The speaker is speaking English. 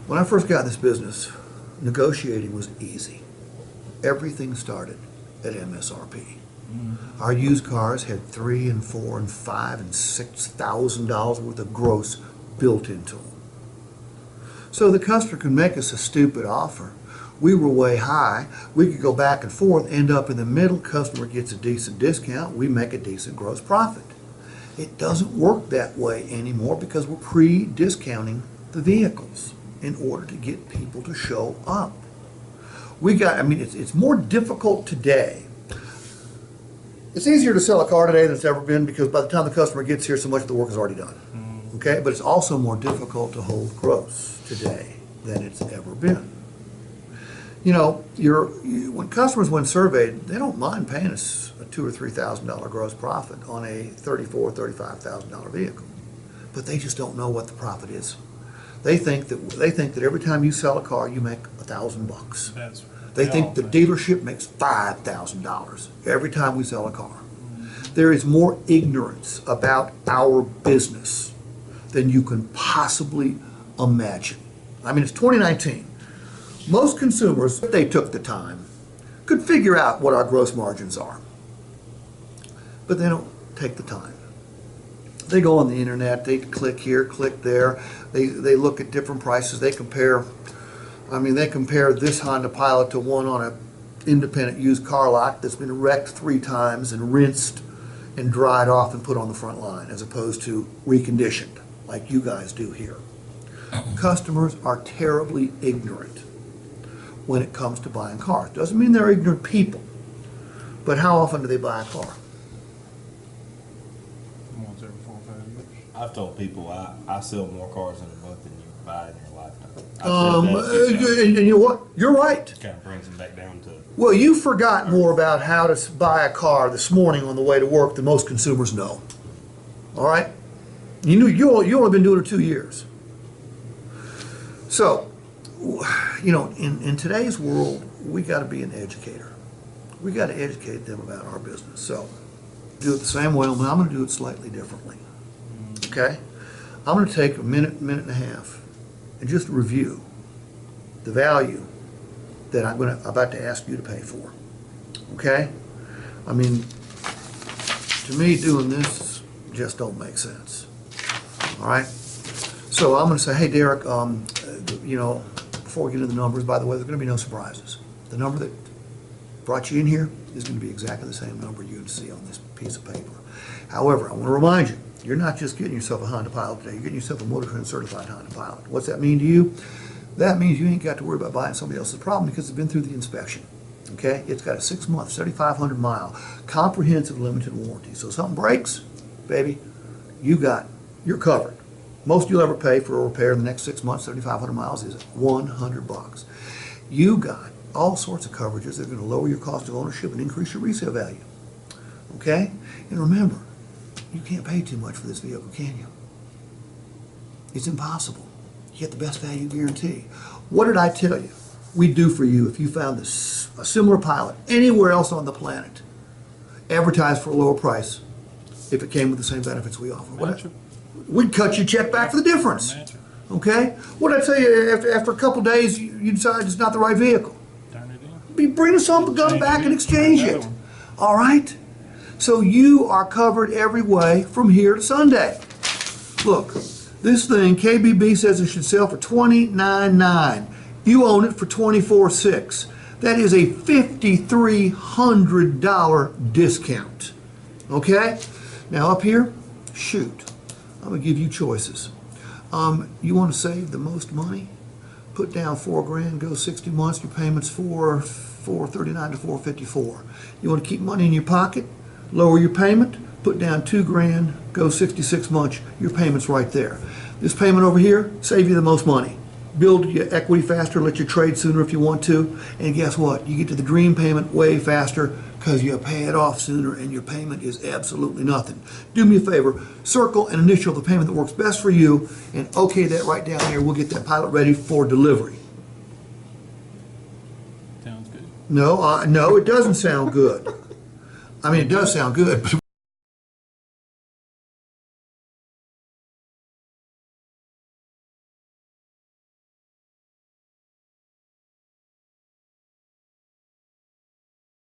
When I first got in this business, negotiating was easy. Everything started at MSRP. Our used cars had $3,000 and $4,000 and $5,000 and $6,000 worth of gross built into them. So the customer could make us a stupid offer. We were way high. We could go back and forth, end up in the middle. Customer gets a decent discount. We make a decent gross profit. It doesn't work that way anymore because we're pre-discounting the vehicles in order to get people to show up. It's more difficult today. It's easier to sell a car today than it's ever been because by the time the customer gets here, so much of the work is already done. Okay, but it's also more difficult to hold gross today than it's ever been. You know, when customers, when surveyed, they don't mind paying us a $2,000 or $3,000 gross profit on a $34,000, $35,000 vehicle, but they just don't know what the profit is. They think that every time you sell a car, you make $1,000. They think the dealership makes $5,000 every time we sell a car. There is more ignorance about our business than you can possibly imagine. I mean, it's 2019. Most consumers, if they took the time, could figure out what our gross margins are. But they don't take the time. They go on the internet, they click here, click there, they look at different prices, they compare this Honda Pilot to one on an independent used car lot that's been wrecked 3 times and rinsed and dried off and put on the front line as opposed to reconditioned like you guys do here. Customers are terribly ignorant when it comes to buying cars. Doesn't mean they're ignorant people, but how often do they buy a car? Once every 4 or 5 years. I've told people I sell more cars in a month than you buy in your lifetime. And you know what? You're right. Kind of brings them back down to. Well, you forgot more about how to buy a car this morning on the way to work than most consumers know. All right? You only been doing it 2 years. So, you know, in today's world, we got to be an educator. We got to educate them about our business. So, do it the same way, but I'm going to do it slightly differently. Okay? I'm going to take a minute and a half and just review the value that I'm about to ask you to pay for. Okay? I mean, to me, doing this just don't make sense. All right? So I'm going to say, hey, Derek, you know, before we get into the numbers, by the way, there's going to be no surprises. The number that brought you in here is going to be exactly the same number you'd see on this piece of paper. However, I want to remind you, you're not just getting yourself a Honda Pilot today, you're getting yourself a Motor Trend certified Honda Pilot. What's that mean to you? That means you ain't got to worry about buying somebody else's problem because it's been through the inspection. Okay? It's got a 6-month, 7,500 mile, comprehensive limited warranty. So if something breaks, baby, you're covered. Most you'll ever pay for a repair in the next 6 months, 7,500 miles, is $100. You got all sorts of coverages that are going to lower your cost of ownership and increase your resale value. Okay? And remember, you can't pay too much for this vehicle, can you? It's impossible. You get the best value guarantee. What did I tell you we'd do for you if you found a similar Pilot anywhere else on the planet, advertised for a lower price, if it came with the same benefits we offer? We'd cut your check back for the difference. Okay? What did I tell you? After a couple days, you decide it's not the right vehicle. Bring some gun back and exchange it. All right? So you are covered every way from here to Sunday. Look, this thing, KBB says it should sell for $29,900. You own it for $24,600. That is a $5,300 discount. Okay? Now up here, shoot. I'm going to give you choices. You want to save the most money? Put down $4,000, go 60 months, your payment's $439 to $454. You want to keep money in your pocket? Lower your payment, put down $2,000, go 66 months, your payment's right there. This payment over here, save you the most money. Build your equity faster, let you trade sooner if you want to, and guess what? You get to the dream payment way faster because you pay it off sooner and your payment is absolutely nothing. Do me a favor, circle and initial the payment that works best for you and okay that right down here. We'll get that Pilot ready for delivery. Sounds good. No, no, it doesn't sound good. I mean, it does sound good, but